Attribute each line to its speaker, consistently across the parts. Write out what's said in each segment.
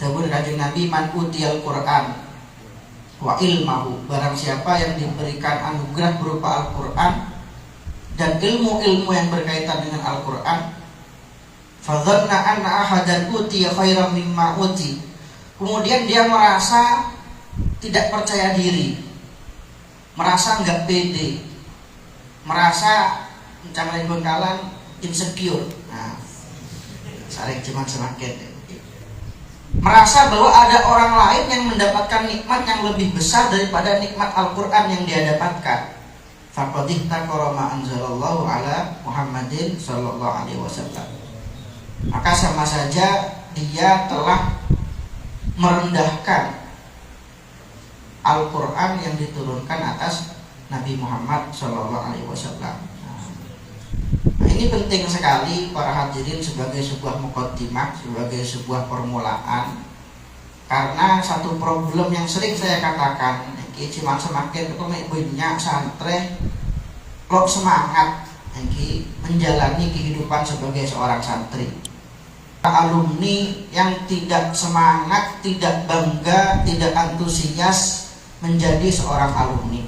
Speaker 1: Dawuh Kanjeng Nabi, man utiyal Qur'an wa ilmahu, barang siapa yang diberikan anugerah berupa Al-Qur'an dan ilmu-ilmu yang berkaitan dengan Al-Qur'an, fadzanna anna ahadan utiya khairan mimma uti, kemudian dia merasa tidak percaya diri, merasa enggak pede, merasa mencamai bengkalan, insecure. Nah, saling cuman semakin merasa bahwa ada orang lain yang mendapatkan nikmat yang lebih besar daripada nikmat Al-Quran yang dia dapatkan. Faqad ihtaqara ma anzalallahu ala Muhammadin sallallahu alaihi wasallam. Maka sama saja dia telah merendahkan Al-Quran yang diturunkan atas Nabi Muhammad sallallahu alaihi wasallam. Nah, ini penting sekali para hadirin sebagai sebuah muqaddimah, sebagai sebuah permulaan. Karena satu problem yang sering saya katakan, iki cuma semakin banyak santri kok semangat iki menjalani kehidupan sebagai seorang santri. Alumni yang tidak semangat, tidak bangga, tidak antusias menjadi seorang alumni.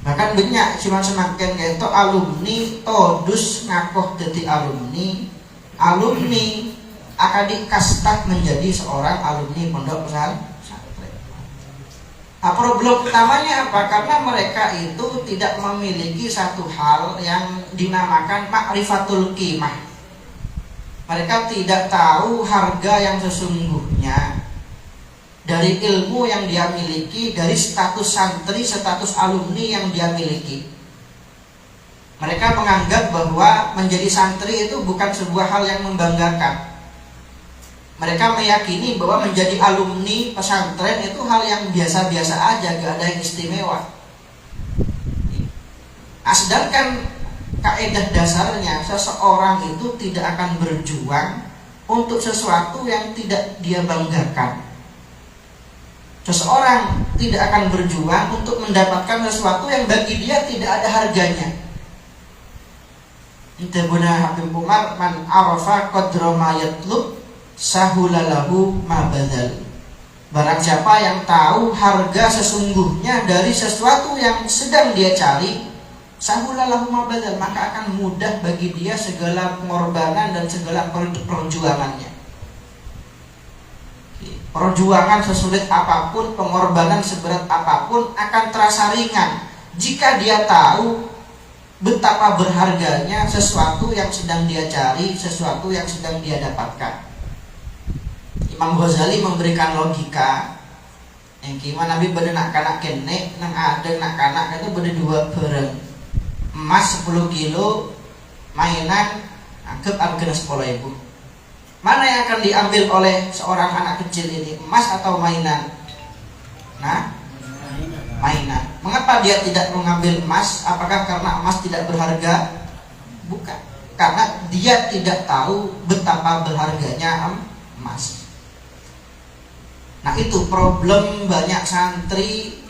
Speaker 1: Bahkan banyak cuma semakin kayak itu alumni todus ngakoh jadi alumni akadik kastah menjadi seorang alumni pondok pesantren. Nah, problem utamanya apa? Karena mereka itu tidak memiliki satu hal yang dinamakan ma'rifatul qimah. Mereka tidak tahu harga yang sesungguhnya dari ilmu yang dia miliki, dari status santri, status alumni yang dia miliki. Mereka menganggap bahwa menjadi santri itu bukan sebuah hal yang membanggakan. Mereka meyakini bahwa menjadi alumni pesantren itu hal yang biasa-biasa aja, gak ada yang istimewa. Nah, sedangkan kaidah dasarnya seseorang itu tidak akan berjuang untuk sesuatu yang tidak dia banggakan. Seseorang tidak akan berjuang untuk mendapatkan sesuatu yang bagi dia tidak ada harganya. Intabuna Habib Umar, man arafa qadra ma yatlub sahulalahu ma badal. Barang siapa yang tahu harga sesungguhnya dari sesuatu yang sedang dia cari, sahulalahu ma badal, maka akan mudah bagi dia segala pengorbanan dan segala perjuangannya. Perjuangan sesulit apapun, pengorbanan seberat apapun akan terasa ringan jika dia tahu betapa berharganya sesuatu yang sedang dia cari, sesuatu yang sedang dia dapatkan. Imam Ghazali memberikan logika yang gimana Nabi beda nak kanak kene, nang ada nak kanak itu beda dua bareng. Emas 10 kilo, mainan anggap harga 10.000. Mana yang akan diambil oleh seorang anak kecil ini, emas atau mainan? Nah, mainan. Mengapa dia tidak mengambil emas? Apakah karena emas tidak berharga? Bukan. Karena dia tidak tahu betapa berharganya emas. Nah, itu problem banyak santri,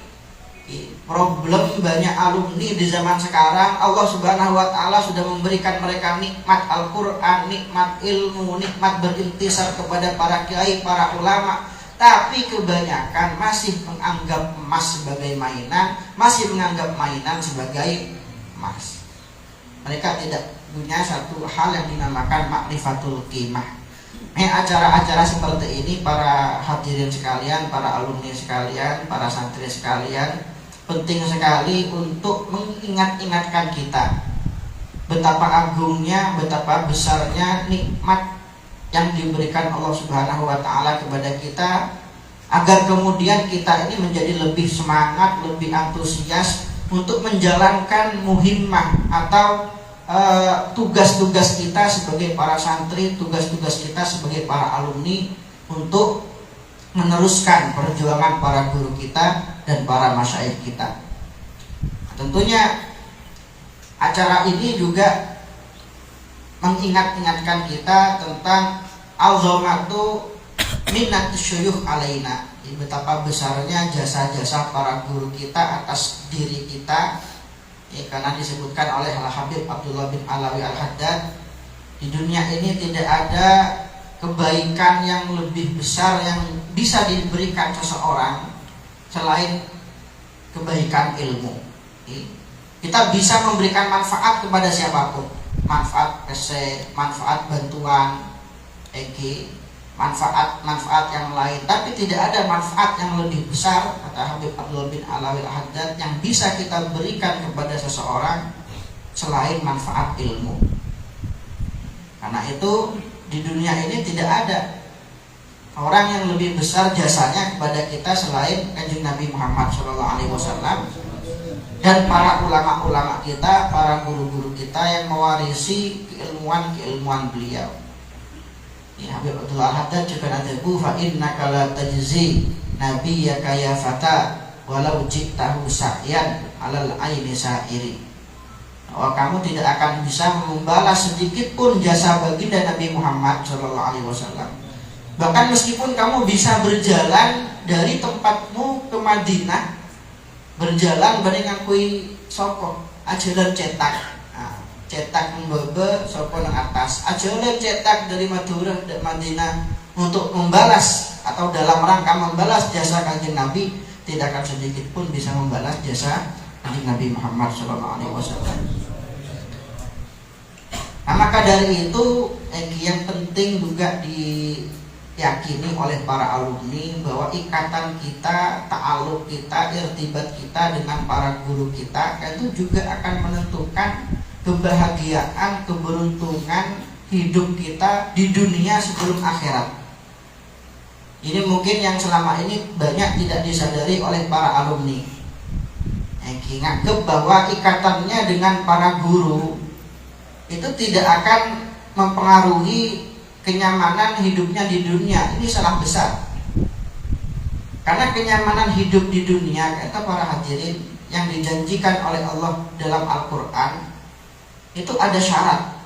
Speaker 1: problem banyak alumni di zaman sekarang. Allah Subhanahu wa taala sudah memberikan mereka nikmat Al-Qur'an, nikmat ilmu, nikmat berintisar kepada para kiai, para ulama, tapi kebanyakan masih menganggap emas sebagai mainan, masih menganggap mainan sebagai emas. Mereka tidak punya satu hal yang dinamakan ma'rifatul qimah. Acara-acara seperti ini para hadirin sekalian, para alumni sekalian, para santri sekalian, penting sekali untuk mengingat-ingatkan kita betapa agungnya, betapa besarnya nikmat yang diberikan Allah Subhanahu wa taala kepada kita, agar kemudian kita ini menjadi lebih semangat, lebih antusias untuk menjalankan muhimmah atau tugas-tugas kita sebagai para santri, tugas-tugas kita sebagai para alumni untuk meneruskan perjuangan para guru kita dan para masyayikh kita. Tentunya acara ini juga mengingat-ingatkan kita tentang azamatu minnatus syuyukh alaina, betapa besarnya jasa-jasa para guru kita atas diri kita. Karena disebutkan oleh Al-Habib Abdullah bin Alawi Al-Haddad, di dunia ini tidak ada kebaikan yang lebih besar yang bisa diberikan seseorang selain kebaikan ilmu. Kita bisa memberikan manfaat kepada siapapun, manfaat manfaat bantuan, manfaat yang lain, tapi tidak ada manfaat yang lebih besar, kata Habib Abdullah bin Alawi Al-Haddad, yang bisa kita berikan kepada seseorang selain manfaat ilmu. Karena itu di dunia ini tidak ada orang yang lebih besar jasanya kepada kita selain Kanjeng Nabi Muhammad SAW dan para ulama-ulama kita, para guru-guru kita yang mewarisi keilmuan beliau. Habib Abdullah Al-Haddad juga nadabu fa innaka la tajzi nabiyyaka ya fata walau jiktahu sa'yan alal aini sa'iri. Bahwa kamu tidak akan bisa membalas sedikit pun jasa baginda Nabi Muhammad SAW. Bahkan meskipun kamu bisa berjalan dari tempatmu ke Madinah, berjalan dengan kui soko ajaran cetak, cetak membebe sopo nang atas, ajaran cetak dari Madura dan Madinah untuk membalas atau dalam rangka membalas jasa Kanjeng Nabi, tidak akan sedikit pun bisa membalas jasa Kanjeng Nabi Muhammad SAW. Nah, maka dari itu yang penting juga diyakini oleh para alumni bahwa ikatan kita, ta'aluk kita, irtibat kita dengan para guru kita itu juga akan menentukan kebahagiaan, keberuntungan hidup kita di dunia sebelum akhirat. Ini mungkin yang selama ini banyak tidak disadari oleh para alumni. Ingat bahwa ikatannya dengan para guru itu tidak akan mempengaruhi kenyamanan hidupnya di dunia. Ini salah besar. Karena kenyamanan hidup di dunia, kata para hadirin, yang dijanjikan oleh Allah dalam Al-Quran itu ada syarat.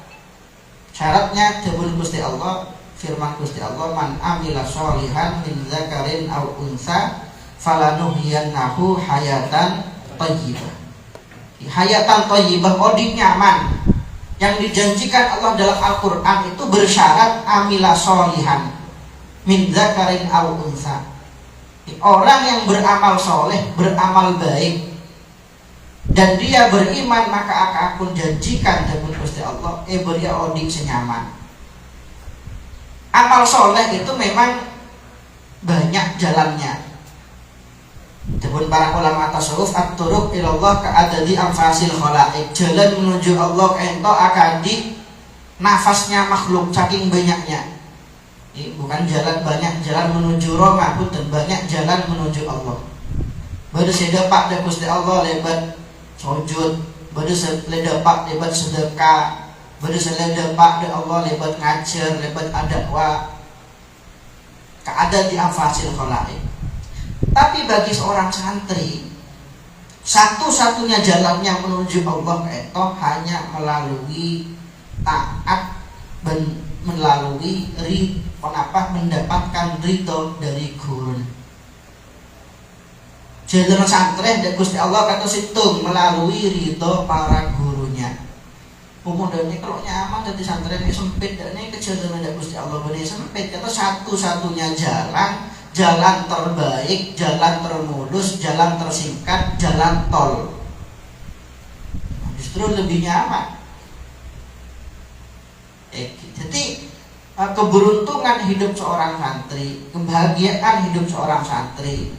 Speaker 1: Syaratnya dawuh Gusti Allah, firman Gusti Allah, man amila sholihan min dzakarin aw unsa falanuhyiyannahu hayatan thayyibah. Hayatan thayyibah, odi nyaman. Yang dijanjikan Allah dalam Al-Quran itu bersyarat amila sholihan min dzakarin aw unsa. Orang yang beramal soleh, beramal baik, dan dia beriman, maka akan janjikan dari Gusti Allah beri odik senyaman. Amal soleh itu memang banyak jalannya. Dapun para ulama tasawuf, at-turuq ilallah ka'adadi anfasil khalaik. Jalan menuju Allah ento akan di nafasnya makhluk saking banyaknya. Ini bukan jalan banyak, jalan menuju Roma dan banyak jalan menuju Allah. Baru sedepak dari Gusti Allah lebat sujud, baru sedepak lebat sedekah, baru sedepak dari Allah lebat ngajar, lebat adakwa. Ka'adadi anfasil khalaik. Tapi bagi seorang santri, satu-satunya jalannya menuju Allah itu hanya melalui taat dan melalui mendapatkan ridho dari guru. Jalan santri dari Gusti Allah kata situng melalui ridho para gurunya. Umumnya kalau nyaman jadi santri ini sempit, dan ini kejalan dari Gusti Allah ini sempit. Kata satu-satunya jalan terbaik, jalan termulus, jalan tersingkat, jalan tol. Justru lebih nyaman. Jadi keberuntungan hidup seorang santri, kebahagiaan hidup seorang santri,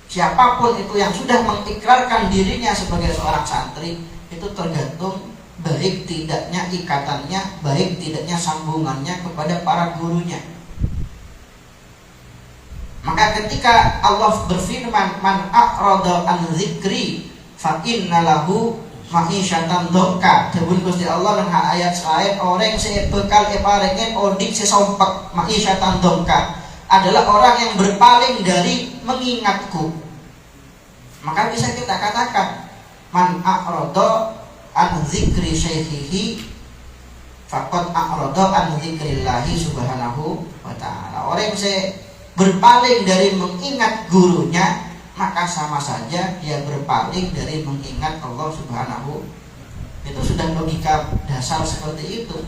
Speaker 1: siapapun itu yang sudah mengikrarkan dirinya sebagai seorang santri, itu tergantung baik tidaknya ikatannya, baik tidaknya sambungannya kepada para gurunya. Maka ketika Allah berfirman, man a'rada an dzikri fa inna lahu ma'isyatan dhanka, dawuh Gusti Allah nang ayat lain, orang sing bekal paringen odik sesompek ma'isyatan dhanka adalah orang yang berpaling dari mengingatku. Maka bisa kita katakan, man a'rada an dzikri syaikhihi faqad a'rada an dzikrillahi subhanahu wa ta'ala. Orang sing berpaling dari mengingat gurunya, maka sama saja dia berpaling dari mengingat Allah Subhanahu. Itu sudah logika dasar seperti itu.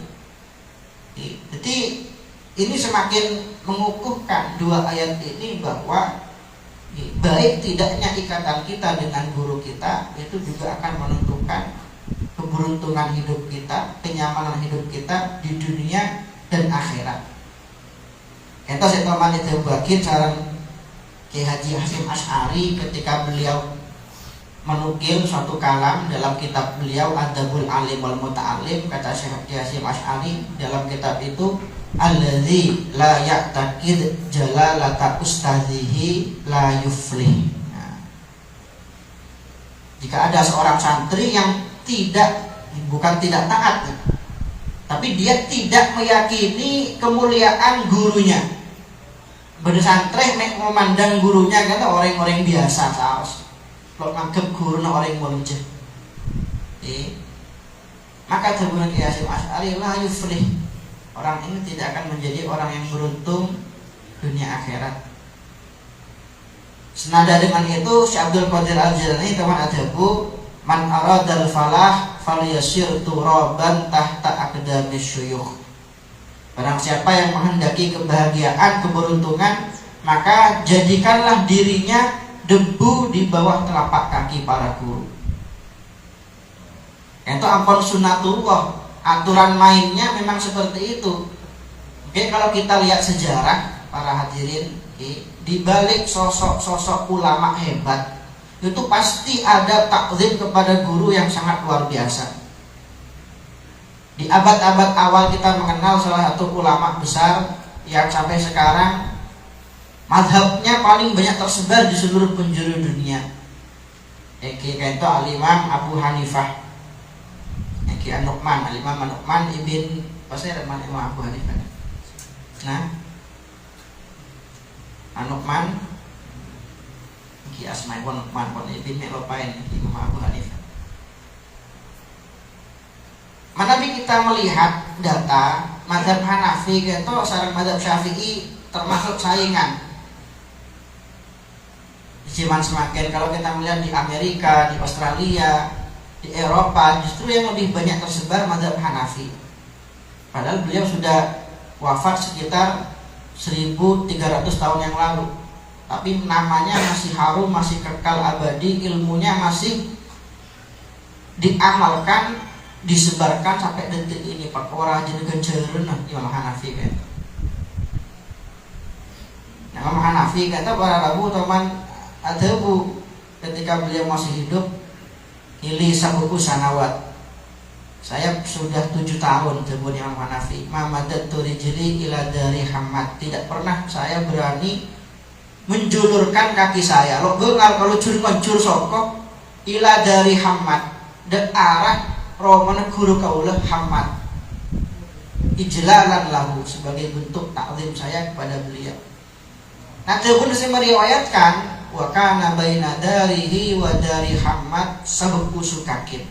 Speaker 1: Jadi Ini semakin mengukuhkan dua ayat ini bahwa baik tidaknya ikatan kita dengan guru kita itu juga akan menentukan keberuntungan hidup kita, kenyamanan hidup kita di dunia dan akhirat. Kita setoman itu bagi saran Ki Haji Hasyim Asy'ari ketika beliau menukil suatu kalam dalam kitab beliau Adabul Alim wal Muta'alim. Kata Syekh Haji Hasyim Asy'ari dalam kitab itu, alladzi la ya'taqid jalalata ustadzihi la yuflih. Nah, jika ada seorang santri yang bukan tidak taat, tapi dia tidak meyakini kemuliaan gurunya. Bersantri mek memandang gurunya kata orang-orang biasa saos. Kalau nganggep guru orang muncul. Maka tebunan Ki Hasyim Asy'ari la yuflih. Orang ini tidak akan menjadi orang yang beruntung dunia akhirat. Senada dengan itu Syekh Abdul Qadir Al-Jilani teman adabu, man aradal falah falyasir turaban tahta aqdamis syuyukh. Barang siapa yang menghendaki kebahagiaan, keberuntungan, maka jadikanlah dirinya debu di bawah telapak kaki para guru. Itu ampun sunatullah. Aturan mainnya memang seperti itu. Oke, kalau kita lihat sejarah para hadirin, di balik sosok-sosok ulama hebat itu pasti ada takzim kepada guru yang sangat luar biasa. Di abad-abad awal kita mengenal salah satu ulama besar yang sampai sekarang mazhabnya paling banyak tersebar di seluruh penjuru dunia. Yaitu Al-Imam Abu Hanifah. Ki An-Nu'man, Al-Imam An-Nu'man ibn Basir Imam Abu Hanifah. Nah, An-Nu'man Ki Asma'i wa Nu'man pun ibn Melopain Imam Abu Hanifah. Manabi kita melihat data mazhab Hanafi itu sareng mazhab Syafi'i termasuk saingan. Cuman semakin kalau kita melihat di Amerika, di Australia, di Eropa justru yang lebih banyak tersebar mazhab Hanafi. Padahal beliau sudah wafat sekitar 1300 tahun yang lalu. Tapi namanya masih harum, masih kekal abadi, ilmunya masih diamalkan, disebarkan sampai detik ini. Perkara jadi genjeren Imam Hanafi kan. Nah, Imam Hanafi kata para rabu teman adabu ketika beliau masih hidup, ili sabuku sanawat. Saya sudah 7 tahun jebun Imam Hanafi. Mamadat turijli ila dari Hamad. Tidak pernah saya berani menjulurkan kaki saya. Lo bengal kalau jur sokok ila dari Hamad dan arah romana guru kaulah Hamad. Ijlalan lahu sebagai bentuk takzim saya kepada beliau. Nah, jebun saya meriwayatkan wa kana baina darihi wa dari Hamad sabuku sukakin.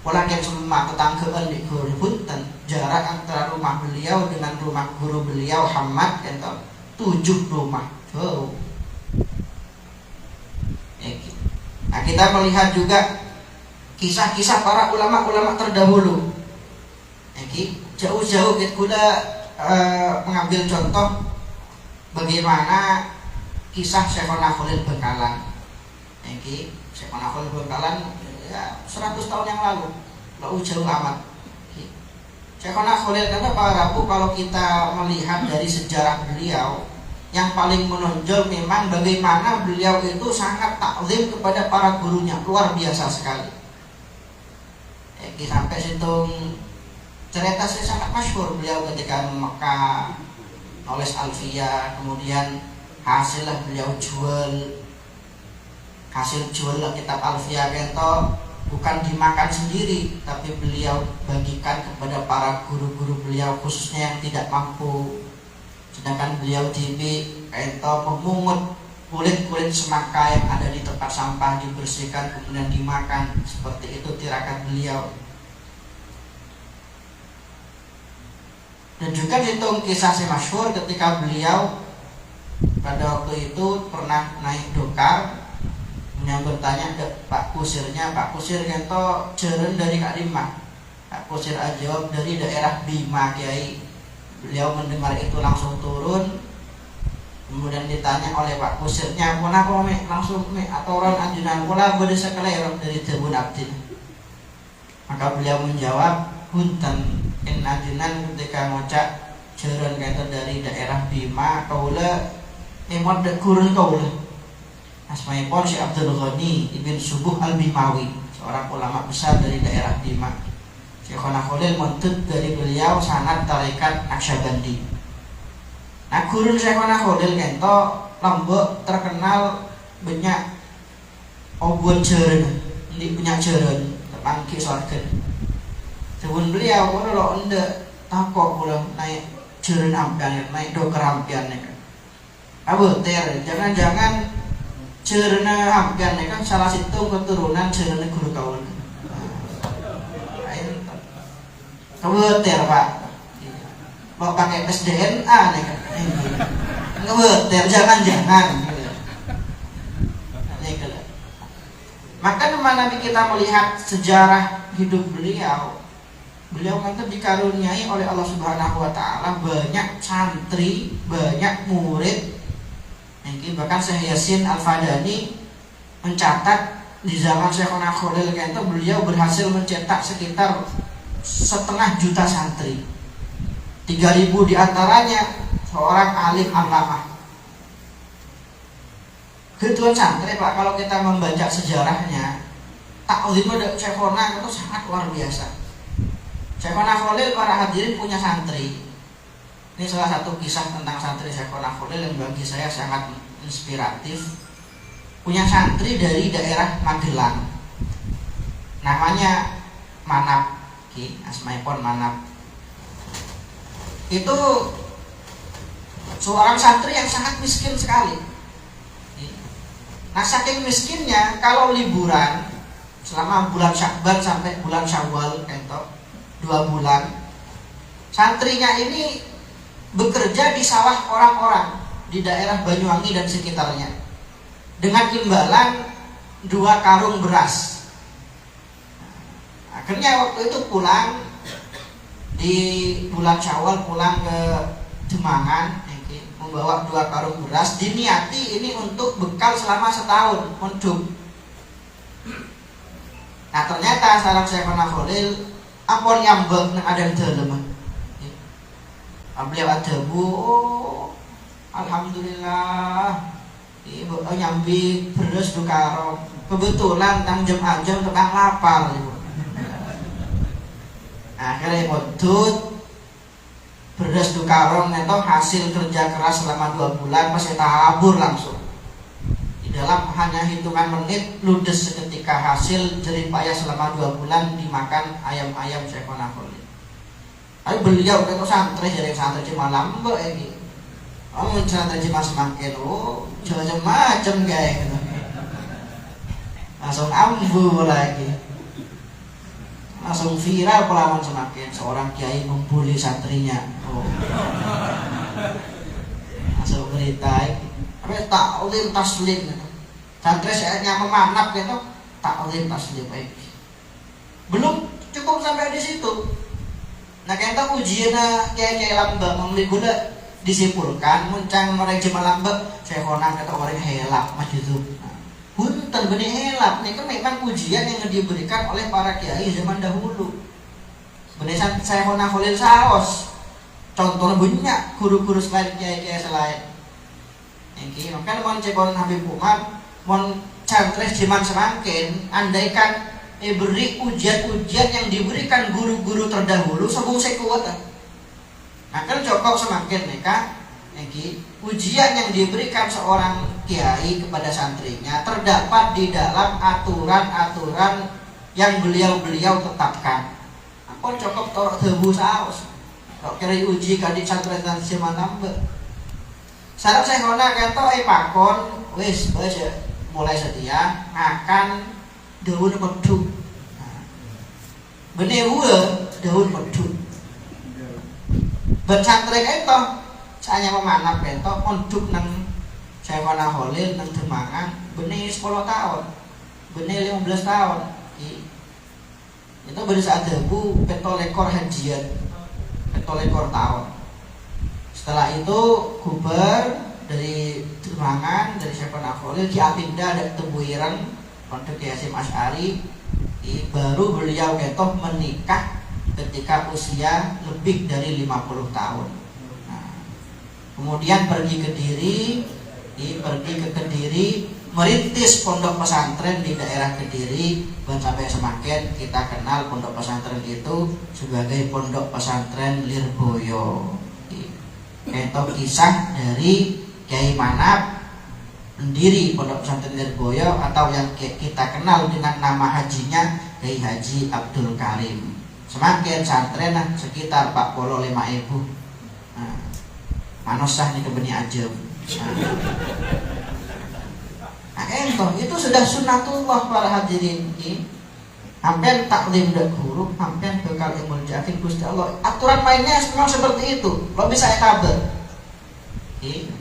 Speaker 1: Walakin semua tetanggaan di guru punten, jarak antara rumah beliau dengan rumah guru beliau Hamad itu 7 rumah jauh. Nah, kita melihat juga kisah-kisah para ulama-ulama terdahulu. Jauh-jauh kita mengambil contoh bagaimana kisah Syekhona Khalil Bengkalan. Syekhona Khalil Bengkalan ya 100 tahun yang lalu jauh amat. Syekhona Khalil kata Pak Rabu, kalau kita melihat dari sejarah beliau, yang paling menonjol memang bagaimana beliau itu sangat takzim kepada para gurunya, luar biasa sekali. Sampai situng cerita saya sangat masyhur beliau ketika Mekah nulis Alfiyah, kemudian hasilnya beliau hasil jual kitab Alfiyah kento bukan dimakan sendiri, tapi beliau bagikan kepada para guru-guru beliau khususnya yang tidak mampu. Sedangkan beliau kento memungut kulit-kulit semangka yang ada di tempat sampah, dibersihkan kemudian dimakan. Seperti itu tirakat beliau. Dan juga dihitung kisah si masyhur ketika beliau pada waktu itu pernah naik dokar, yang bertanya Pak Kusirnya, Pak Kusir kento jeren dari Kak Limah. Pak Kusir jawab dari daerah Bima Kiai. Beliau mendengar itu langsung turun. Kemudian ditanya oleh Pak Kusirnya, "Kenapa mek langsung mek atau orang ajunan pula bade sakelero dari Tebun Abdin?" Maka beliau menjawab, "Punten in ajunan ketika ngocak jeren kata dari daerah Bima kaula emot de kurun kaula." Asmaipun Syekh Abdul Ghani Ibn Subuh Al-Bimawi, seorang ulama besar dari daerah Bima. Syekhona Khalil montut dari beliau sanad tarekat Naqsyabandi. Nah, gurun Syekhona Khalil kento Lombok terkenal banyak obon jeren, ini banyak jeren tepangki sorgen. Sebelum beliau kono lo ende takok kula naik jeren ampian, naik doker ampian nih kan. Abu ter, jangan-jangan jeren ampian nih kan salah satu keturunan jeren guru kawan. Abu ter Pak, mau pakai tes DNA nih kan. Ngebeter, jangan-jangan. Maka Nabi kita melihat sejarah hidup beliau kan dikaruniai oleh Allah Subhanahu wa taala banyak santri, banyak murid. Bahkan Syekh Yasin Al-Fadani mencatat di zaman Syekhona Khalil itu beliau berhasil mencetak sekitar 1,5 juta santri. 3.000 diantaranya seorang alim allamah. Ketuan santri Pak, kalau kita membaca sejarahnya, taklim Syekhona itu sangat luar biasa. Syekhona Khalil, para hadirin, punya santri. Ini salah satu kisah tentang santri Syekhona Khalil yang bagi saya sangat inspiratif. Punya santri dari daerah Magelang, namanya Manap, asmaipun Manap. Itu seorang santri yang sangat miskin sekali. Nah, saking miskinnya, kalau liburan selama bulan Syakban sampai bulan Syawal, 2 bulan, santrinya ini bekerja di sawah orang-orang di daerah Banyuwangi dan sekitarnya dengan imbalan 2 karung beras. Akhirnya waktu itu pulang di bulan Syawal, pulang ke Demangan, membawa 2 karung beras, diniati ini untuk bekal selama setahun mondok. Nah, ternyata sarang Syekhona Khalil ampun nyambek nang adan dalem. Beliau ada bu, alhamdulillah, ibu nyambi beras 2 karung. Kebetulan tang jam tengah lapar, ibu. Akhirnya modut beras 2 karung itu hasil kerja keras selama 2 bulan, masih tabur langsung. Di dalam hanya hitungan menit ludes seketika hasil jerih payah selama 2 bulan dimakan ayam-ayam Syekhona Khalil. Tapi beliau itu santri, jadi santri cuma lambek ini. Santri cuma semakin macam-macam kayak gitu. Langsung ambu lagi. Langsung viral pelawan semakin seorang kiai membuli santrinya. Langsung berita tapi taklim taslim gitu. Santri saya memanap gitu, taklim taslim belum cukup sampai di situ. Nah, kita ujiannya kiai lambek mengguna disimpulkan muncang mereka cuma lambek Syekhona kata orang helak majuzub. Punten benih helak, ini kan memang ujian yang diberikan oleh para kiai zaman dahulu. Sebenarnya Syekhona Khalil saos. Contohnya banyak guru-guru selain kiai-kiai selain. Yang kan mon cekon Habib Umar, mon cantres zaman semakin, andaikan beri ujian-ujian yang diberikan guru-guru terdahulu sebelum sekuat. Nah, kan cukup semakin mereka. Ujian yang diberikan seorang kiai kepada santrinya terdapat di dalam aturan-aturan yang beliau tetapkan. Apa cukup torok debu saus? Kok kira uji kadik santri dan simanambe. Sarap Syekhona kata pakon wis mulai setia akan daun pedu. Benih daun pedu. Bersantri itu saya memanap itu mondok nang Syekhona Khalil nang Demangan benih 10 tahun, benih 15 tahun. Itu pada saat debu 17 hajian, 17 tahun. Setelah itu kuber dari Demangan, dari Syekh Nafoli diapindah ada Tebuiran Pondok Kiai Hasyim Asy'ari. Baru beliau ketoh menikah ketika usia lebih dari 50 tahun. Nah, kemudian pergi ke Kediri, merintis pondok pesantren di daerah Kediri, dan sampai semakin kita kenal pondok pesantren itu sebagai pondok pesantren Lirboyo. Itu kisah dari Kiai Manap pendiri pondok pesantren Lirboyo, atau yang kita kenal dengan nama hajinya Kiai Haji Abdul Karim. Semakin santren sekitar 45.000. Nah, manosah nih kebeni ajem. Nah, itu sudah sunnatullah para hadirin. Hampir taklim dan guru, hampir bekal ilmu jakin Gusti Allah. Aturan mainnya memang seperti itu. Lo bisa kabar.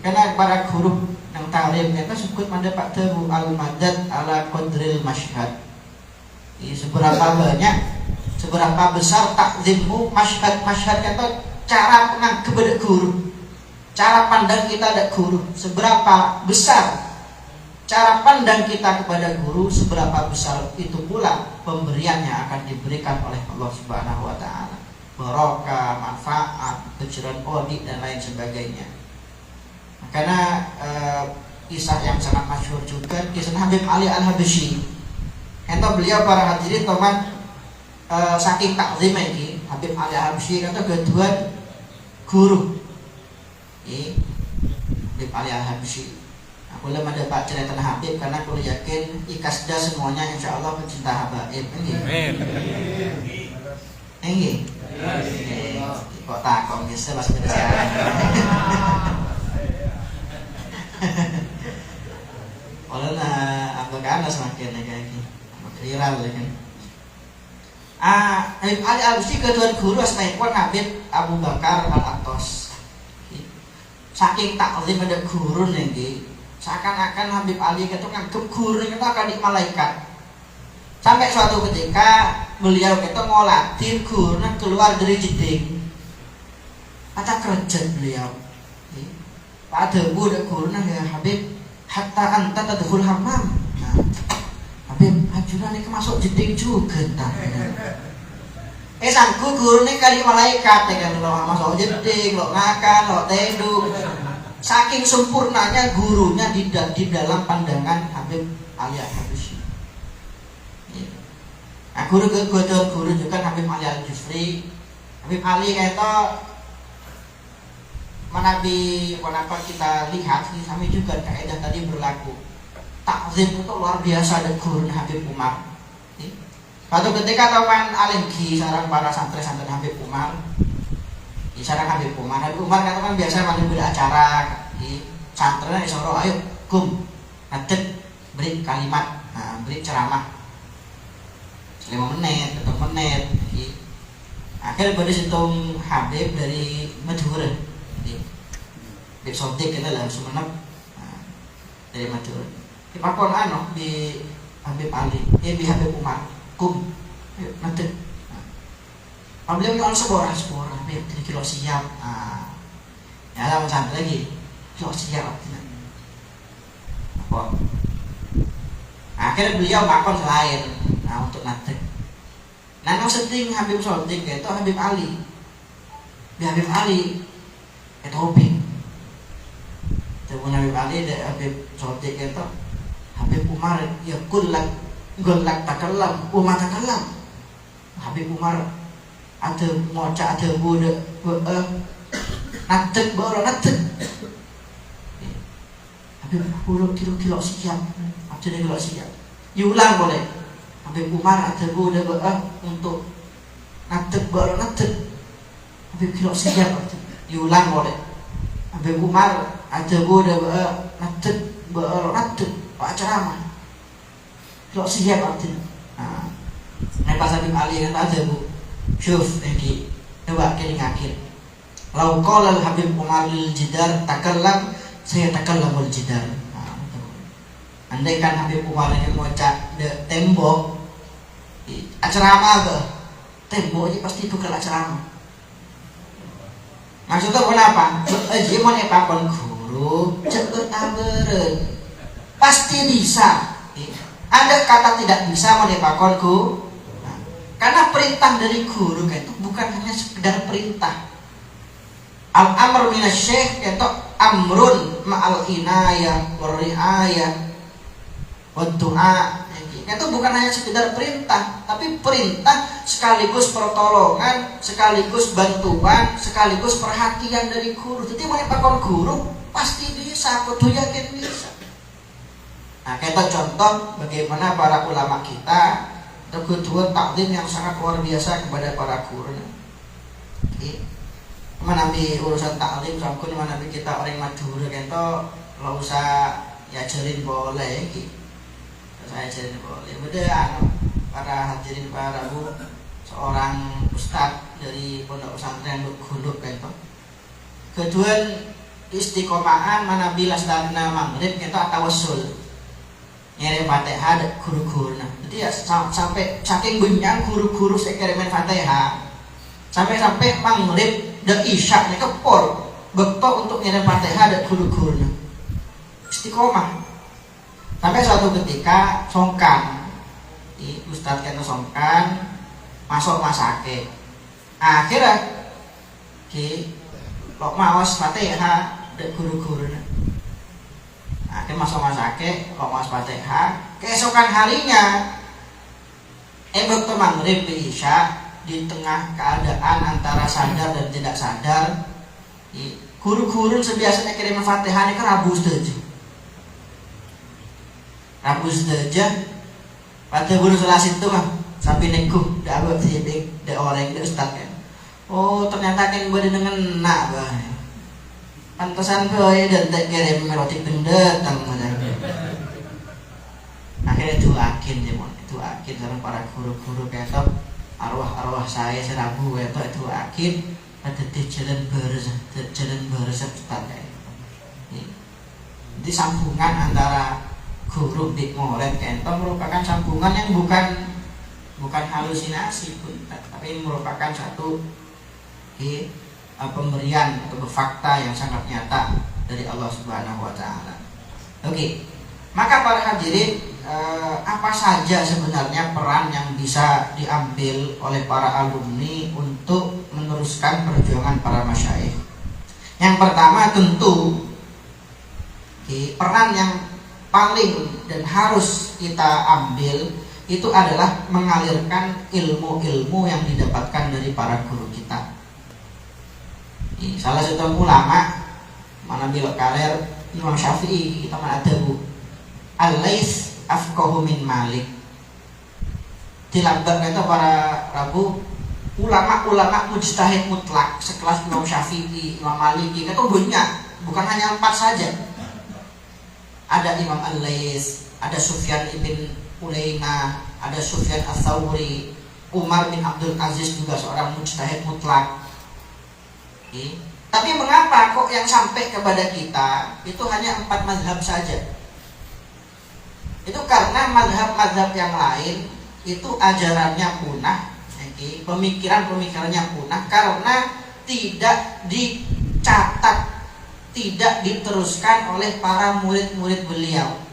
Speaker 1: Karena para guru yang taklim kita sebut pada Pak Tebu al-madad ala qadril masyhad. Seberapa banyak, seberapa besar taklimmu masyhad kata cara pengang kepada guru, cara pandang kita ada guru, seberapa besar cara pandang kita kepada guru, seberapa besar itu pula pemberian yang akan diberikan oleh Allah Subhanahu wa taala. Barokah, manfaat, kejuran audit dan lain sebagainya. Karena kisah yang sangat masyhur juga kisah Habib Ali Al-Habsyi. Entah beliau para hadirin teman saking takzim ini Habib Ali Al-Habsyi kata kedua guru. Habib Ali Al-Habsyi. Aku belum ada pak cerita Habib karena aku yakin ikasda semuanya insya Allah pecinta habaib. Enggih. Kok takon bisa mas beda. Olehna apa kana semakin kayak gini. Viral ya kan. Habib Ali Al-Habsyi kedua guru asmaipun Habib Abu Bakar Al-Attas. Saking taklim ada guru nggih. Seakan-akan Habib Ali itu nganggep guru itu akan di malaikat. Sampai suatu ketika beliau itu ngolatir guru keluar dari jeding. Kata kerja beliau. Pada budak guru ya Habib, hatta anta tadkhul hammam. Nah, Habib, ajuran ini masuk jeding juga entah. Sangku guru ini kali malaikat ya kan, lo masuk jeding, lo makan, lo tidur. Saking sempurnanya gurunya di dalam pandangan Habib Ali Al-Habsyi. Nah, guru juga Habib Ali Al-Jufri. Habib Ali itu menabi kenapa kita lihat kami juga kaidah tadi berlaku. Takzim itu luar biasa ada guru Habib Umar. Suatu ketika teman alimki sarang para santri-santri Habib Umar. Sarang Habib Umar kan biasa mandi beracara di santrinya disuruh ayo kum ngadeg beri kalimat, beri ceramah 5 menit, 10 menit. Akhirnya pada situng Habib dari Madura. Habib Sodik kita langsung menep dari Madura. Di pakon di Habib Ali, di Habib Umar, kum, ayo ngadeg. Beliau nyoal seborah, Habib, kilo siap. Ya sama santri lagi, kilo siap. Apa? Akhirnya beliau makon selain untuk ngadeg. Nah, yang seding Habib Sodik itu Habib Ali. Di Habib Ali itu hobi. Telepon Habib Ali dari Habib Sodik itu Habib Umar ya kulak golak takalam umat takalam. Habib Umar ada moca ada budak ngadeg baru ngadeg. Habib kilo siap. Ada kilo siap. Diulang boleh. Habib Umar ada budak untuk ngadeg baru ngadeg. Habib kilo siap. Diulang boleh. Habib Umar ada budak ngadeg baru ngadeg. Pak ceramah. Kilo siap artinya. Nah, pas Habib Ali kan ada bu. Syuf lagi. Coba kini akhir. Lau qala Habib Umar lil jidar takallam saya takallamul jidar. Andai kan Habib Umar ini ngocak de tembok ceramah ke tembok ini pasti tukar ceramah. Maksudnya kenapa? Jemon pakon guru cepet aberen. Pasti bisa. Ada kata tidak bisa menepakon guru. Nah, karena perintah dari guru itu bukan hanya sekedar perintah. Al-amr minasy-syekh itu amrun ma'al inayah wa riayah wa du'a. Itu bukan hanya sekedar perintah, tapi perintah sekaligus pertolongan, sekaligus bantuan, sekaligus perhatian dari guru. Jadi menepakon guru pasti bisa, kudu yakin bisa. Nah, kita contoh bagaimana para ulama kita kedua taklim yang sangat luar biasa kepada para guru. Menambi urusan taklim, sampai menambi kita orang Madura kita nggak usah diajarin boleh. Saya ajarin boleh. Beda para hadirin para bu, seorang ustadz dari pondok pesantren Gunduk gitu. Kedua istiqomahan mana bilas darna maghrib kita tawassul. Nyari Fatihah ada guru-guru. Nah, jadi ya sampai saking banyak guru-guru saya kirimin Fatihah. Sampai maghrib dan isya nih kepor bekto untuk nyari Fatihah ada guru-guru. Istiqomah. Sampai suatu ketika songkan, ustadz kita songkan masuk masake. Akhirnya lok mawas Fatihah dek guru-guru. Akhirnya masuk masake, lok mawas Fatihah. Keesokan harinya, waktu maghrib isya di tengah keadaan antara sadar dan tidak sadar, guru-guru sebiasanya kirim Fatihah ini kan Rabu saja. Rabu saja pada guru selas itu mah sampai nengkuh dah abad sidik dah orang dah ustad kan. Oh ternyata kan gue dengan nak bah. Pantesan gue dan tak kirim merotik datang mana. Akhirnya itu akin dia mon, itu akin sama para guru-guru kayak itu arwah saya serabu kayak itu akin pada di jalan berza ustad kayak. Jadi sambungan antara guru di ngoret kento merupakan sambungan yang bukan halusinasi pun, tapi merupakan satu pemberian atau fakta yang sangat nyata dari Allah Subhanahu wa taala. Oke. Maka para hadirin, apa saja sebenarnya peran yang bisa diambil oleh para alumni untuk meneruskan perjuangan para masyayikh? Yang pertama tentu peran yang paling dan harus kita ambil itu adalah mengalirkan ilmu-ilmu yang didapatkan dari para guru kita. Salah satu ulama mana bilang karir Imam Syafi'i kita mana ada bu Al-Laits afqahu min Malik. Dilambang itu para Rabu ulama-ulama mujtahid mutlak sekelas Imam Syafi'i, Imam Maliki itu banyak, bukan hanya 4 saja. Ada Imam Al-Laits, ada Sufyan ibn Uyainah, ada Sufyan Ats-Tsauri, Umar bin Abdul Aziz juga seorang mujtahid mutlak. Tapi mengapa kok yang sampai kepada kita itu hanya 4 mazhab saja? Itu karena mazhab-mazhab yang lain itu ajarannya punah, pemikiran-pemikirannya punah karena tidak dicatat, tidak diteruskan oleh para murid-murid beliau.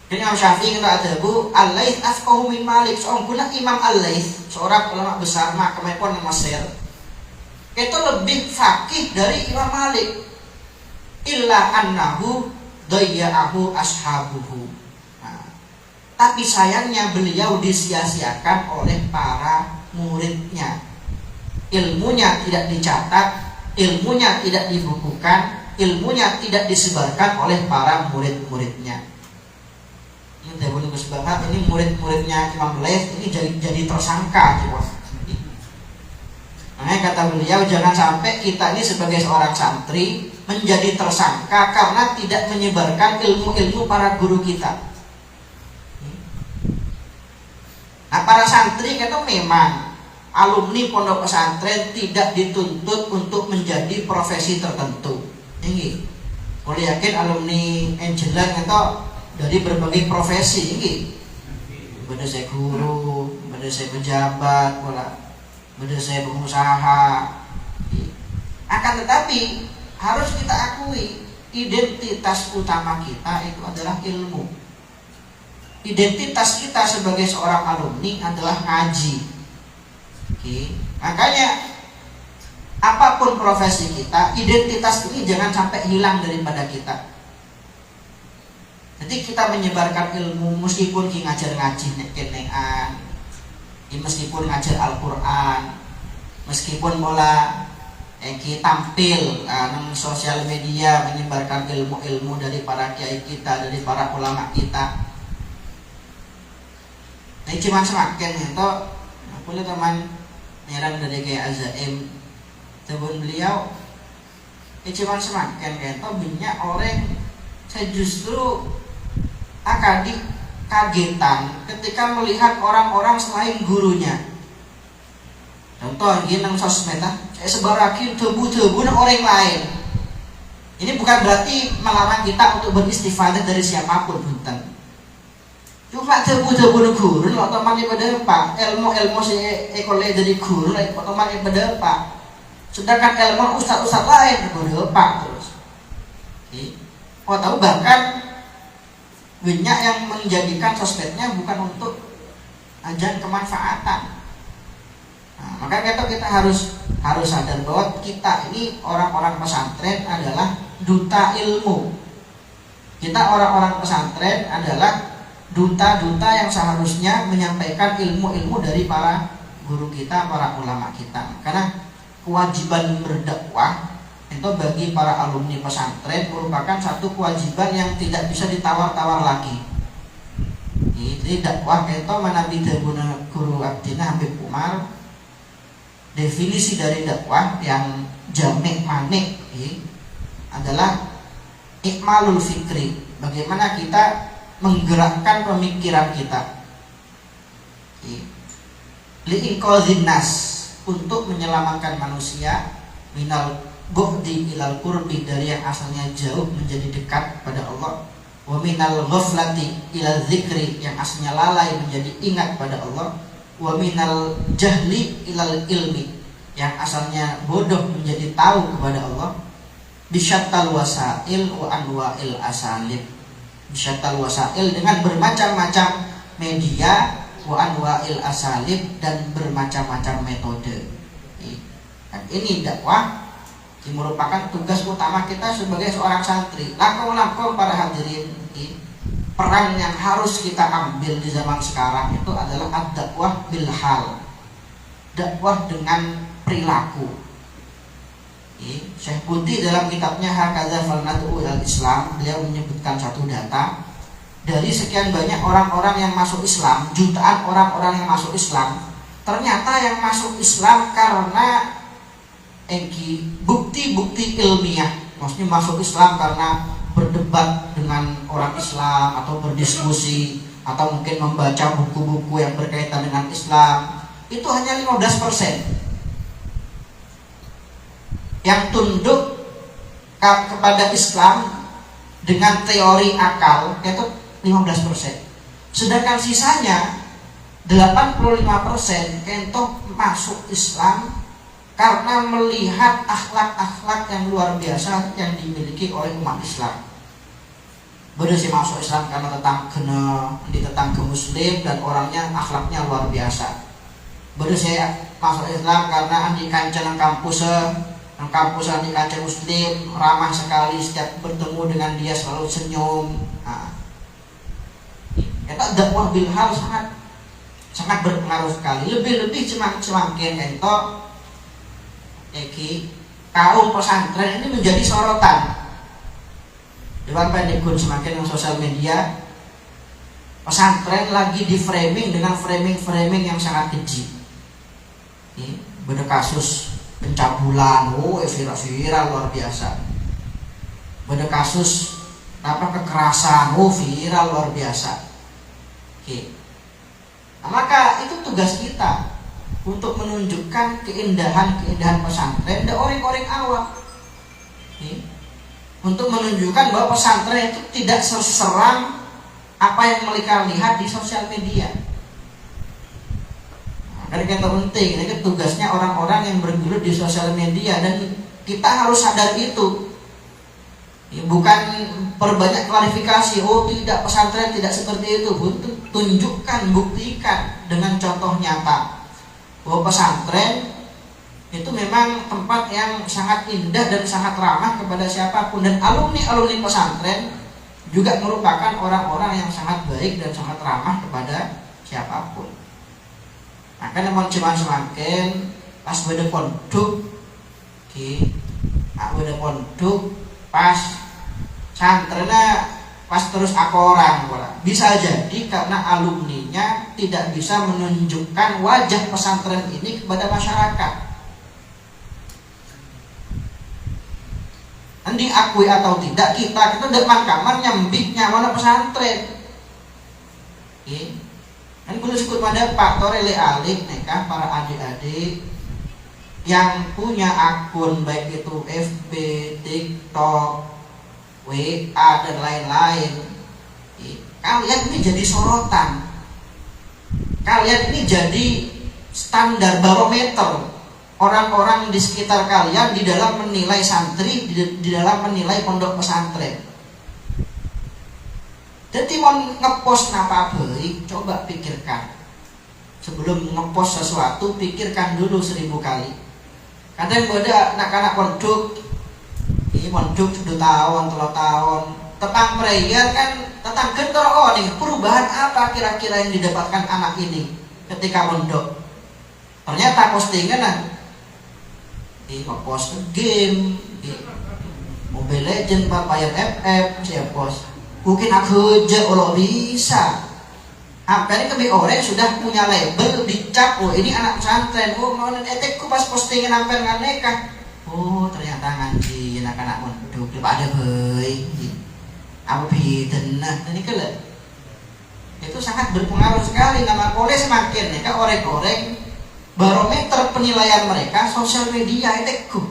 Speaker 1: Jadi Imam Syafi'i kita ada bu Al-Laits afqahu min Malik. Seorang guna Imam Al-Laits, seorang ulama besar mahkamah Mesir, itu lebih fakih dari Imam Malik. Illa annahu dayya'ahu ashabuhu. Nah, tapi sayangnya beliau disia-siakan oleh para muridnya. Ilmunya tidak dicatat, ilmunya tidak dibukukan, ilmunya tidak disebarkan oleh para murid-muridnya. Ini tidak banget, ini murid-muridnya Imam Laits ini jadi tersangka. Makanya kata beliau, jangan sampai kita ini sebagai seorang santri menjadi tersangka karena tidak menyebarkan ilmu-ilmu para guru kita. Nah, para santri itu memang alumni pondok pesantren tidak dituntut untuk menjadi profesi tertentu. Ini, kalau yakin alumni Angelan itu dari berbagai profesi. Ini, beda saya guru, beda saya pejabat, beda saya pengusaha. Akan tetapi harus kita akui identitas utama kita itu adalah ilmu. Identitas kita sebagai seorang alumni adalah ngaji. Oke. Makanya apapun profesi kita, identitas ini jangan sampai hilang daripada kita. Jadi kita menyebarkan ilmu meskipun kita ngajar ngaji kenean, meskipun ngajar Al-Quran, meskipun mulai kita tampil di sosial media menyebarkan ilmu-ilmu dari para kiai kita, dari para ulama kita. Ini cuma semakin itu, aku lihat teman nyaran dari Kiai Azaim, teman beliau, ini cuma semakin itu banyak orang saya justru akan kagetan ketika melihat orang-orang selain gurunya. Contoh gini nang sosmed, saya sebarakin tebu-tebu orang lain. Ini bukan berarti melarang kita untuk beristifadah dari siapapun, bukan. Cuma tebu-tebu guru, otomatis pada apa? Ilmu si ekole dari guru, otomatis pada apa? Sedangkan ilmu ustaz-ustaz lain pada apa terus? Oh tahu bahkan banyak yang menjadikan sosmednya bukan untuk ajang kemanfaatan. Nah, maka kita harus sadar bahwa kita ini orang-orang pesantren adalah duta ilmu. Kita orang-orang pesantren adalah duta-duta yang seharusnya menyampaikan ilmu-ilmu dari para guru kita, para ulama kita. Karena kewajiban berdakwah itu bagi para alumni pesantren merupakan satu kewajiban yang tidak bisa ditawar-tawar lagi. Jadi dakwah itu manabi daguna guru Abdina Habib Umar. Definisi dari dakwah yang jamek manik adalah ikmalul fikri. Bagaimana kita menggerakkan pemikiran kita liinqadhin nas, untuk menyelamatkan manusia minal bu'di ilal qurbi, dari yang asalnya jauh menjadi dekat pada Allah, wa minal ghaflati ilal zikri, yang asalnya lalai menjadi ingat pada Allah, wa minal jahli ilal ilmi, yang asalnya bodoh menjadi tahu kepada Allah, bisyattal wasail wa anwa'il asalib, bisyattal wasail, dengan bermacam-macam media, wa anwa'il asalib, dan bermacam-macam metode. Dan ini dakwah merupakan tugas utama kita sebagai seorang santri. Langkung-langkung para hadirin, peran yang harus kita ambil di zaman sekarang itu adalah ad-dakwah bil hal, dakwah dengan perilaku. Syekh Buti dalam kitabnya Hakadza Falnad'u ilal Islam, beliau menyebutkan satu data dari sekian banyak orang-orang yang masuk Islam, jutaan orang-orang yang masuk Islam, ternyata yang masuk Islam karena bukti-bukti ilmiah, maksudnya masuk Islam karena berdebat dengan orang Islam atau berdiskusi atau mungkin membaca buku-buku yang berkaitan dengan Islam, itu hanya 15%. Yang tunduk kepada Islam dengan teori akal itu 15%. Sedangkan sisanya 85% kentok masuk Islam karena melihat akhlak-akhlak yang luar biasa yang dimiliki oleh umat Islam. Bener sih masuk Islam karena tentang ke Muslim dan orangnya akhlaknya luar biasa. Bener saya masuk Islam karena di kancah kampus di kancah Muslim ramah sekali, setiap bertemu dengan dia selalu senyum. Kita dakwah bil hal sangat berpengaruh sekali. Lebih-lebih semakin ento kaum pesantren ini menjadi sorotan. Dewan pendekun semakin yang sosial media, pesantren lagi di framing dengan framing yang sangat keji. Beda kasus pencabulan, viral luar biasa. Beda kasus kekerasan, viral luar biasa. Nah, maka itu tugas kita untuk menunjukkan keindahan pesantren dan orang-orang awam. Untuk menunjukkan bahwa pesantren itu tidak seseram apa yang mereka lihat di sosial media. Karena yang penting, ini tugasnya orang-orang yang bergelut di sosial media dan Kita harus sadar itu. Bukan perbanyak klarifikasi, oh tidak, pesantren tidak seperti itu. Tunjukkan, buktikan dengan contoh nyata bahwa pesantren itu memang tempat yang sangat indah dan sangat ramah kepada siapapun. Dan alumni pesantren juga merupakan orang-orang yang sangat baik dan sangat ramah kepada siapapun. Maka namun cuman semakin pas beda pondok, beda pondok pas santrena pas terus akoran, bisa jadi karena alumninya tidak bisa menunjukkan wajah pesantren ini kepada masyarakat. Nanti akui atau tidak, kita depan kamar nyambiknya mana pesantren. Kan kudu sikut pada Pak Torele alik nekah para adik-adik yang punya akun baik itu FB, TikTok, WA dan lain-lain. Kalian ini jadi sorotan. Kalian ini jadi standar barometer orang-orang di sekitar kalian di dalam menilai santri, di dalam menilai pondok pesantren. Jadi mau ngepost napa baik, coba pikirkan. Sebelum ngepost sesuatu, pikirkan dulu 1000 kali. Kadang ada anak-anak pondok, ini pondok 2 tahun, 3 tahun, tentang prayer kan, tentang gentor, oh nih perubahan apa kira-kira yang didapatkan anak ini ketika pondok. Ternyata postingan ngepost game, Mobile Legend, Papaya FF, siapa post. Mungkin aku aja kalau bisa. Hampir kami orang sudah punya label dicap, oh ini anak pesantren, oh mau etekku pas postingan hampir nganeka. Oh ternyata ngaji anak-anak mondok ada baik. Apa biden nah ini kalau itu sangat berpengaruh sekali. Nama oleh semakin mereka orek-orek barometer penilaian mereka sosial media etekku.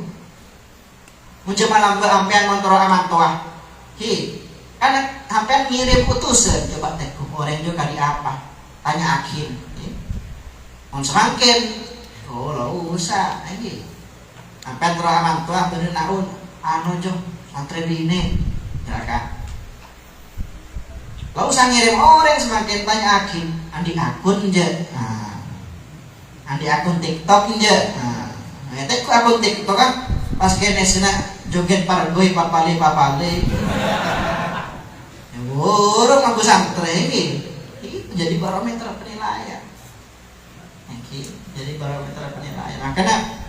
Speaker 1: Mencoba lambah ampean montoro amantoah. Karena hampir ngirim utusan, coba teh orang juga di apa, tanya akin, mau semakin, oh lo usah, ini, hampir teraman tua bener naun, anu jo, santri ini, ya kan, lo usah ngirim orang semakin tanya akin, andi akun je, andi akun TikTok je, teh akun TikTok kan, pas kene sena joget pargoy papale. Orang ngaku santri ini jadi barometer penilaian. Jadi barometer penilaian. Makanya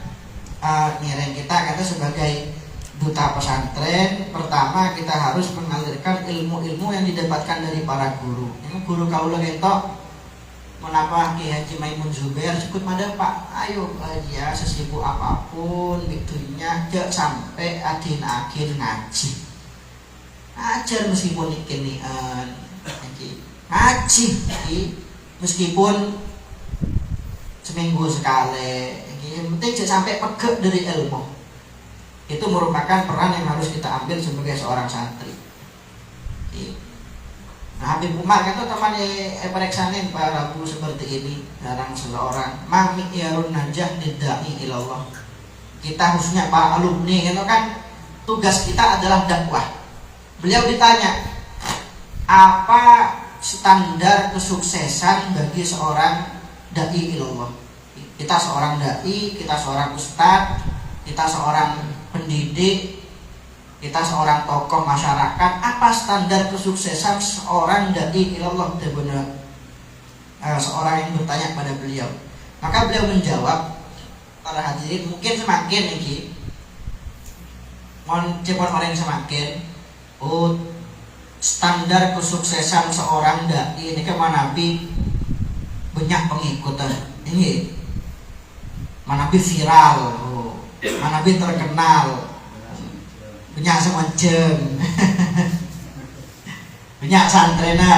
Speaker 1: ngiring kita sebagai duta pesantren, pertama kita harus mengalirkan ilmu-ilmu yang didapatkan dari para guru. Ini guru kaula kentok menapa Ki Haji Maimun Zubair cukup mada Pak. Ayo ya sesibuk apapun bitunya jak sampai adin-akin ngaji. Ajar meskipun ikinian ngaji meskipun seminggu sekali, yang penting sampai pegel dari ilmu. Itu merupakan peran yang harus kita ambil sebagai seorang santri. Nah, Habib Umar kan tuh teman pereksanin para guru seperti ini, jarang seseorang mami yarun najah didai ilallah. Kita khususnya para alumni kan tugas kita adalah dakwah. Beliau ditanya, apa standar kesuksesan bagi seorang dai ilallah? Kita seorang dai, kita seorang ustadz, kita seorang pendidik, kita seorang tokoh masyarakat. Apa standar kesuksesan seorang dai ilallah? Seorang yang bertanya pada beliau. Maka beliau menjawab, para hadirin mungkin semakin ini, mohon cepet orang semakin. Oh, standar kesuksesan seorang dai ini kan Nabi banyak pengikutan. Ini Nabi viral, Nabi terkenal, banyak semacam, banyak santrena.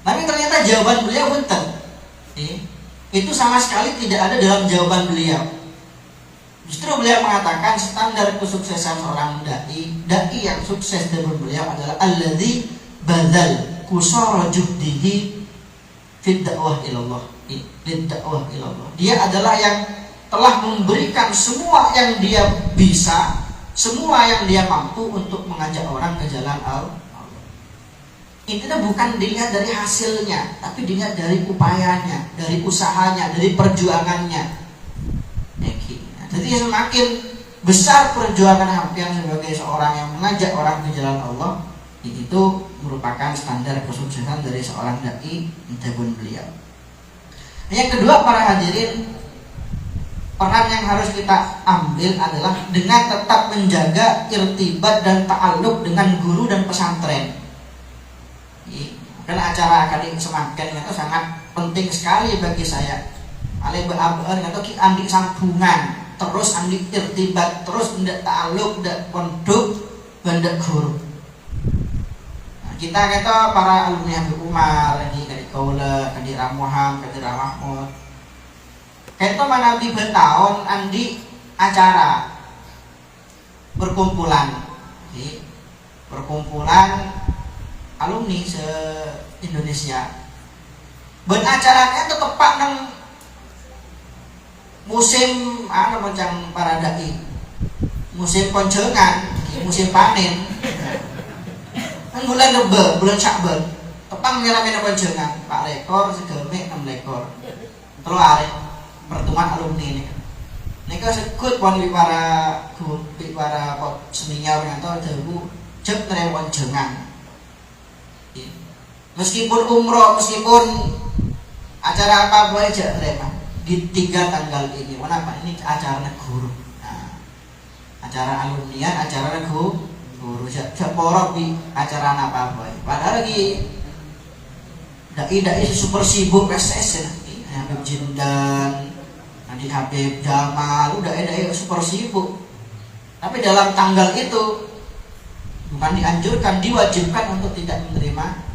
Speaker 1: Tapi ternyata jawaban beliau betul. Itu sama sekali tidak ada dalam jawaban beliau. Justru beliau mengatakan standar kesuksesan seorang dai yang sukses menurut beliau adalah alladzi badzal qusara juhdihi fid da'wah ilallah. Dia adalah yang telah memberikan semua yang dia bisa, semua yang dia mampu untuk mengajak orang ke jalan Allah. Intinya bukan dilihat dari hasilnya, tapi dilihat dari upayanya, dari usahanya, dari perjuangannya. Jadi semakin besar perjuangan Hampian sebagai seorang yang mengajak orang ke jalan Allah, itu merupakan standar kesuksesan dari seorang dai entapun beliau. Yang kedua, para hadirin, peran yang harus kita ambil adalah dengan tetap menjaga irtibat dan ta'alluq dengan guru dan pesantren. Karena acara akademik semakin itu sangat penting sekali bagi saya. Ale beabeun atau ki andi sambungan, terus andi irtibat, terus ndak ta'alluq, ndak pondok, ndak guru. Nah, kita kata para alumni Habib Umar, ini dari Kaula, dari Ramuham, dari Ramahmud. Kita mana di bertahun andi acara perkumpulan, perkumpulan alumni se-Indonesia. Ben acaranya itu tepat nang musim macam para dai, musim koncengan, musim panen. Kan bulan Rebe, bulan Syakban, tepang merah-merah koncengan, 4 lekor, segemek 6 lekor. Terus hari pertemuan alumni ini. Nika sekut pon di para senior atau debu cek nerem koncengan. Meskipun umroh, meskipun acara apa boleh aja terima di 3 tanggal ini. Kenapa? Ini acara guru. Nah, acara alumnian, acara guru. Seporok di acara apa boleh. Padahal lagi dai super sibuk PSS ya. Habib Jindan, nanti Habib Jamal, udah dai super sibuk. Tapi dalam tanggal itu bukan dianjurkan, diwajibkan untuk tidak menerima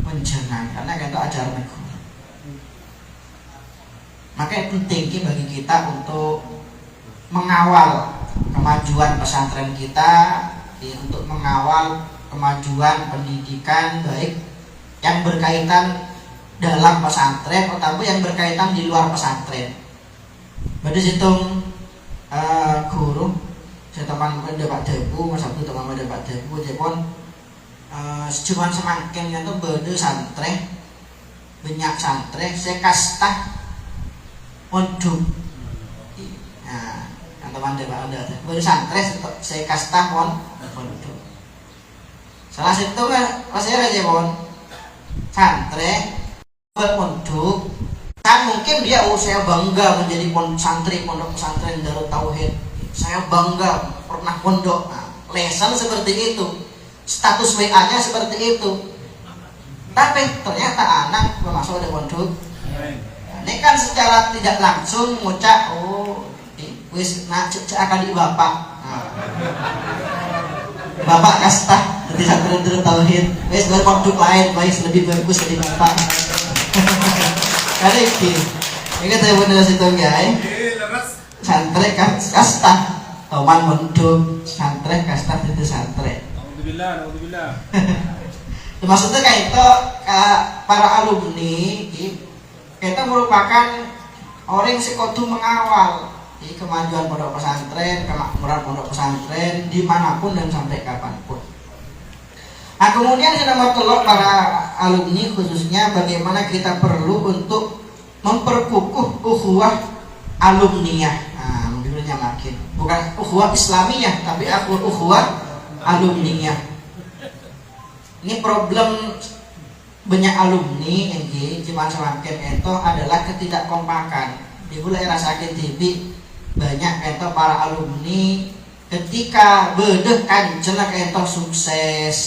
Speaker 1: penjenengan karena itu acara negara. Makanya penting bagi kita untuk mengawal kemajuan pesantren kita, untuk mengawal kemajuan pendidikan baik yang berkaitan dalam pesantren ataupun yang berkaitan di luar pesantren. Pada situng guru, saya teman pada Pak Debu, Mas Abdul teman pada Pak Debu, Jepon cuman semakin itu berde santre, banyak santre, saya kastah pondok. Nah, teman Dewa ada berde santre, saya kastah pondok. Salah satu kan masih aja santre pondok. Kan mungkin dia saya bangga menjadi santri pondok pesantren Darut Tauhid. Saya bangga pernah pondok. Nah, lesan seperti itu. Status WA-nya seperti itu. Tapi ternyata anak masuk di pondok. Ini kan secara tidak langsung ngucap, wis akan di bapak. Bapak kastah jadi santri tauhid. Wis dari pondok lain, wis lebih bagus dari bapak. Karena ini saya benar situ guys. Santri kan kastah, teman pondok, santri kastah itu santri. Alhamdulillah. Maksudnya kayak itu para alumni kita merupakan orang yang sekutu mengawal kemajuan pondok pesantren, kemakmuran pondok pesantren dimanapun dan sampai kapanpun. Nah kemudian kita mau telur para alumni khususnya bagaimana kita perlu untuk memperkukuh ukhuwah alumniyah. Nah mobilnya makin bukan ukhuwah islamiyah tapi ukhuwah alumninya. Ini problem banyak alumni yang cuman semakin itu adalah ketidakkompakan. Di mulai rasakan TV banyak itu para alumni ketika bedeh kancenak itu sukses,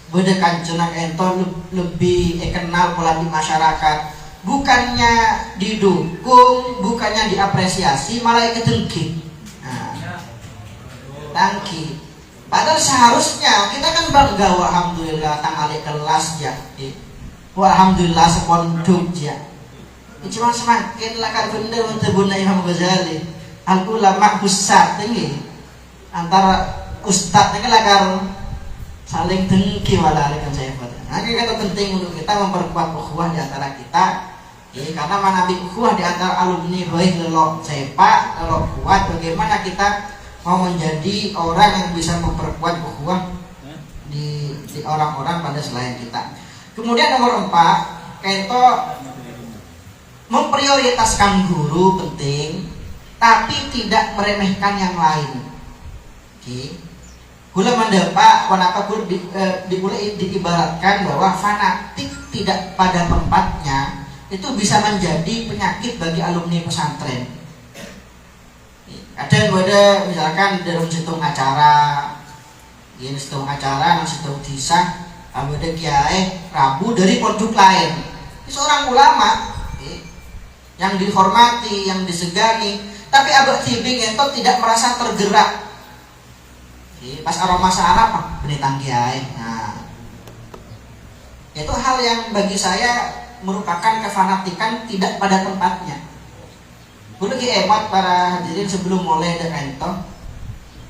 Speaker 1: bedeh kancenak itu lebih kenal pola di masyarakat, bukannya didukung, bukannya diapresiasi, malah ketengki. Nah, tangki. Padahal seharusnya kita kan bangga, alhamdulillah tang alik kelas ya, alhamdulillah sepondok ya. Cuma semakin lakar bener untuk Bunda Imam Ghazali, al ulama ustad tinggi antara ustad ini lakar saling dengki malah kan saya pada. Nah, kita penting untuk kita memperkuat ukhuwah di antara kita Karena manabi ukhuwah di antara alumni baik lelok sepak, lelok kuat, bagaimana kita mau menjadi orang yang bisa memperkuat ukhuwah di orang-orang pada selain kita. Kemudian nomor 4, kento memprioritaskan guru penting, tapi tidak meremehkan yang lain. Gula mendapat kenapa gula diibaratkan bahwa fanatik tidak pada tempatnya itu bisa menjadi penyakit bagi alumni pesantren. Kadang ada misalkan dalam situng acara, situng disah, ada kiai Rabu dari pondok lain. Ini seorang ulama yang dihormati, yang disegani, tapi abah tibing itu tidak merasa tergerak. Pas aroma sarap benitang kiai. Nah, itu hal yang bagi saya merupakan kefanatikan tidak pada tempatnya. Kulo ki emat para hadirin sebelum mulai dan ento.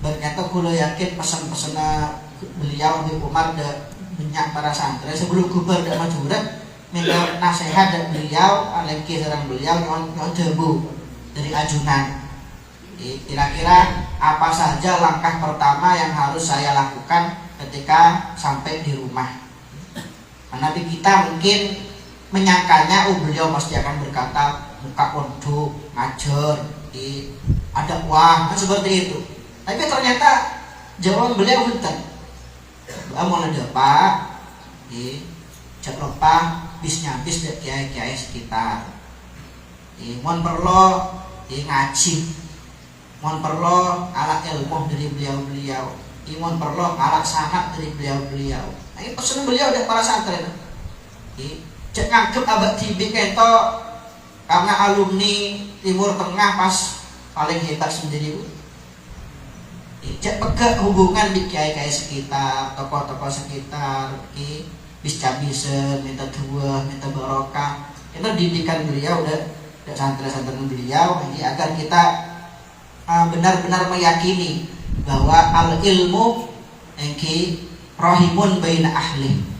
Speaker 1: Berkata kulo yakin pesan-pesan beliau di Umar dan banyak para santri sebelum kubar dan majurat minta nasihat dan beliau aleki sareng beliau nyon debu dari ajunan. Kira-kira apa saja langkah pertama yang harus saya lakukan ketika sampai di rumah? Karena kita mungkin menyangkanya beliau pasti akan berkata muka pondok, ngajar, ada uang, kan seperti itu. Tapi ternyata jawaban beliau bukan. Mau ada pak, cek lupa bisnya bis dek kiai sekitar. Mohon perlu ngaji, mohon perlu alat ilmu dari beliau-beliau, mohon perlu alat sanad dari beliau-beliau. Nah, ini pesan beliau dari para santri. Cek ngangkep abad tibik itu karena alumni Timur Tengah pas paling hebat sendiri. Cek pegang hubungan di kiai-kiai sekitar, tokoh-tokoh sekitar, bisa minta dua, minta barokah. Itu didikan beliau dan santri-santri beliau agar kita benar-benar meyakini bahwa al ilmu rohimun baina ahli.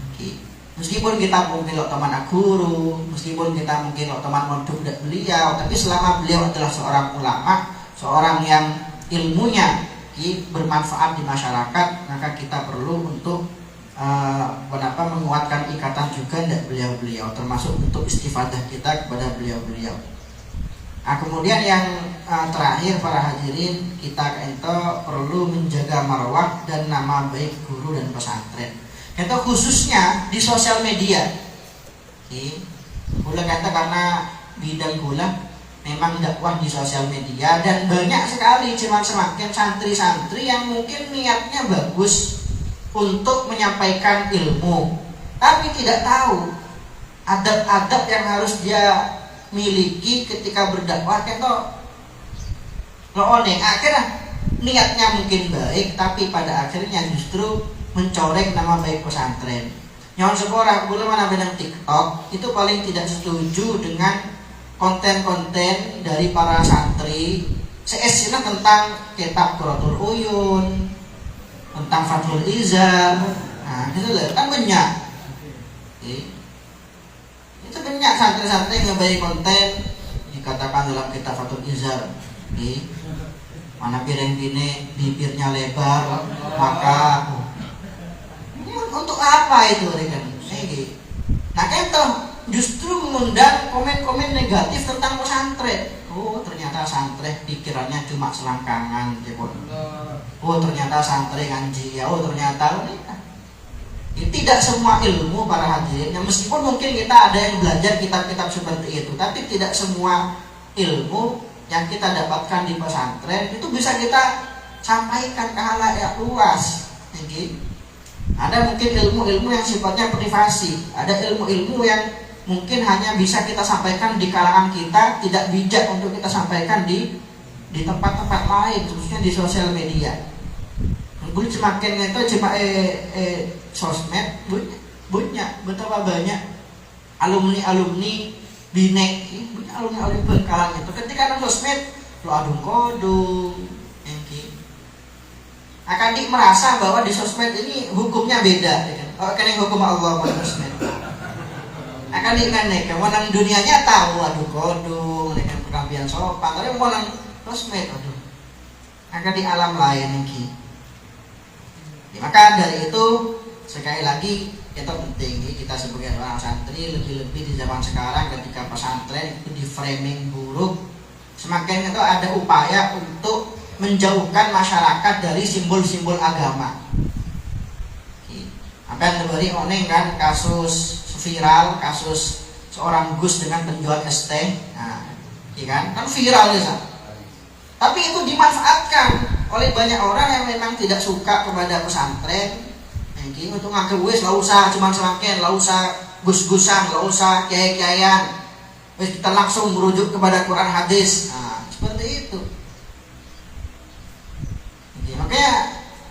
Speaker 1: Meskipun kita mungkin teman guru, meskipun kita mungkin teman mondok dan beliau, tapi selama beliau adalah seorang ulama, seorang yang ilmunya bermanfaat di masyarakat, maka kita perlu untuk menguatkan ikatan juga dengan beliau-beliau, termasuk untuk istifadah kita kepada beliau-beliau. Nah, kemudian yang terakhir para hadirin, kita itu perlu menjaga marwah dan nama baik guru dan pesantren. Itu khususnya di sosial media. Gula kata karena bidang gula memang dakwah di sosial media dan banyak sekali cuman semakin santri-santri yang mungkin niatnya bagus untuk menyampaikan ilmu, tapi tidak tahu adab-adab yang harus dia miliki ketika berdakwah. Itu akhirnya niatnya mungkin baik, tapi pada akhirnya justru mencoreng nama baik pesantren. Nyawan sekolah gula mana benang TikTok itu paling tidak setuju dengan konten-konten dari para santri seesinya tentang kitab Quratul Uyun, tentang Fathul Izar. Nah, itu kan banyak. Itu banyak santri-santri yang ngebayi konten dikatakan dalam kitab Fathul Izar. Mana piring gini bibirnya lebar, maka untuk apa itu rekan? Nah, itu justru mengundang komen-komen negatif tentang pesantren. Oh, ternyata santri pikirannya cuma selangkangan, oh ternyata santri ngaji, oh ternyata tidak semua ilmu para hadirin. Meskipun mungkin kita ada yang belajar kitab-kitab seperti itu, tapi tidak semua ilmu yang kita dapatkan di pesantren itu bisa kita sampaikan ke halayak luas. Ada mungkin ilmu-ilmu yang sifatnya privasi, ada ilmu-ilmu yang mungkin hanya bisa kita sampaikan di kalangan kita, tidak bijak untuk kita sampaikan di tempat-tempat lain, khususnya di sosial media. Mungkin semakin itu cuma sosmed, banyak betapa banyak alumni bine, alumni Bengkalan itu ketika nang sosmed lo adung kodung, akan merasa bahwa di sosmed ini hukumnya beda, kan yang hukum Allah pada sosmed. akan diingat menang dunianya tahu aduh kodung dengan penampilan sopan, tapi menang sosmed aduh akan di alam lain lagi. Maka dari itu sekali lagi itu penting kita sebagai orang santri, lebih-lebih di zaman sekarang ketika pesantren itu di framing buruk, semakin itu ada upaya untuk menjauhkan masyarakat dari simbol-simbol agama. Apa yang terjadi oneng kan kasus viral, kasus seorang Gus dengan penjual es teh, nah, kan viral ya. Tapi itu dimanfaatkan oleh banyak orang yang memang tidak suka kepada pesantren. Untuk ngangge wis la usah cuman selangken, la usah gus-gusan, la usah kiai-kiaian. Wis kita langsung merujuk kepada Quran hadis. Nah, seperti itu. Makanya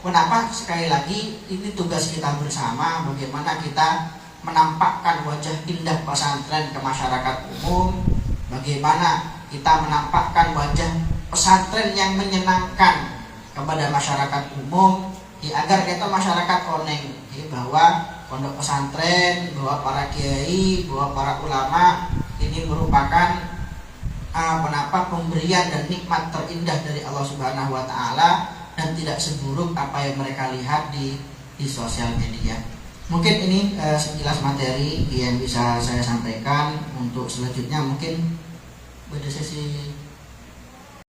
Speaker 1: kenapa sekali lagi ini tugas kita bersama, bagaimana kita menampakkan wajah indah pesantren ke masyarakat umum, bagaimana kita menampakkan wajah pesantren yang menyenangkan kepada masyarakat umum, agar kita masyarakat oneng bahwa pondok pesantren, bahwa para kiai, bahwa para ulama ini merupakan pemberian dan nikmat terindah dari Allah Subhanahu wa taala, dan tidak seburuk apa yang mereka lihat di sosial media. Mungkin ini sekilas materi yang bisa saya sampaikan. Untuk selanjutnya mungkin pada sesi